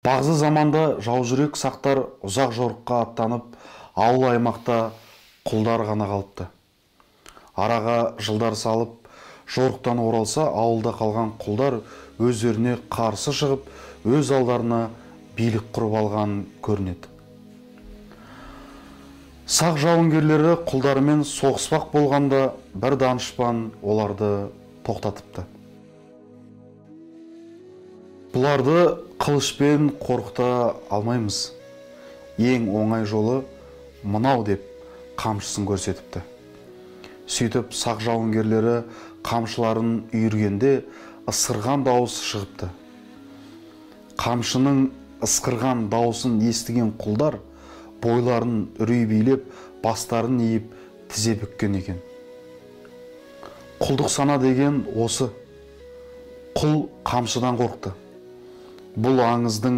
Bazı заманда жаужүрек сақтар ұзақ жорыққа аттанып, ауыл аймақта құлдар ғана қалыпты. Араға жылдар салып, жорықтан оралса, ауылда қалған құлдар өздеріне қарсы шығып, өз алдарына билік құрып алған көрінеді. Сақ жауынгерлері құлдармен соғыспақ болғанда, бір данышпан оларды тоқтатыпты. Бұларды қылышпен қорқыта алмаймыз. Ең оңай жолы мынау деп қамшысын көрсетіпті. Сөйтіп сақ жауынгерлері қамшыларын үйіргенде ысқырған дауыс шығыпты. Қамшының ысқырған дауысын естіген құлдар бойларын үрей билеп, бастарын иіп, тізе бүккен екен. Құлдық сана деген осы. Құл қамшыдан қорқты. Бұл аңыздың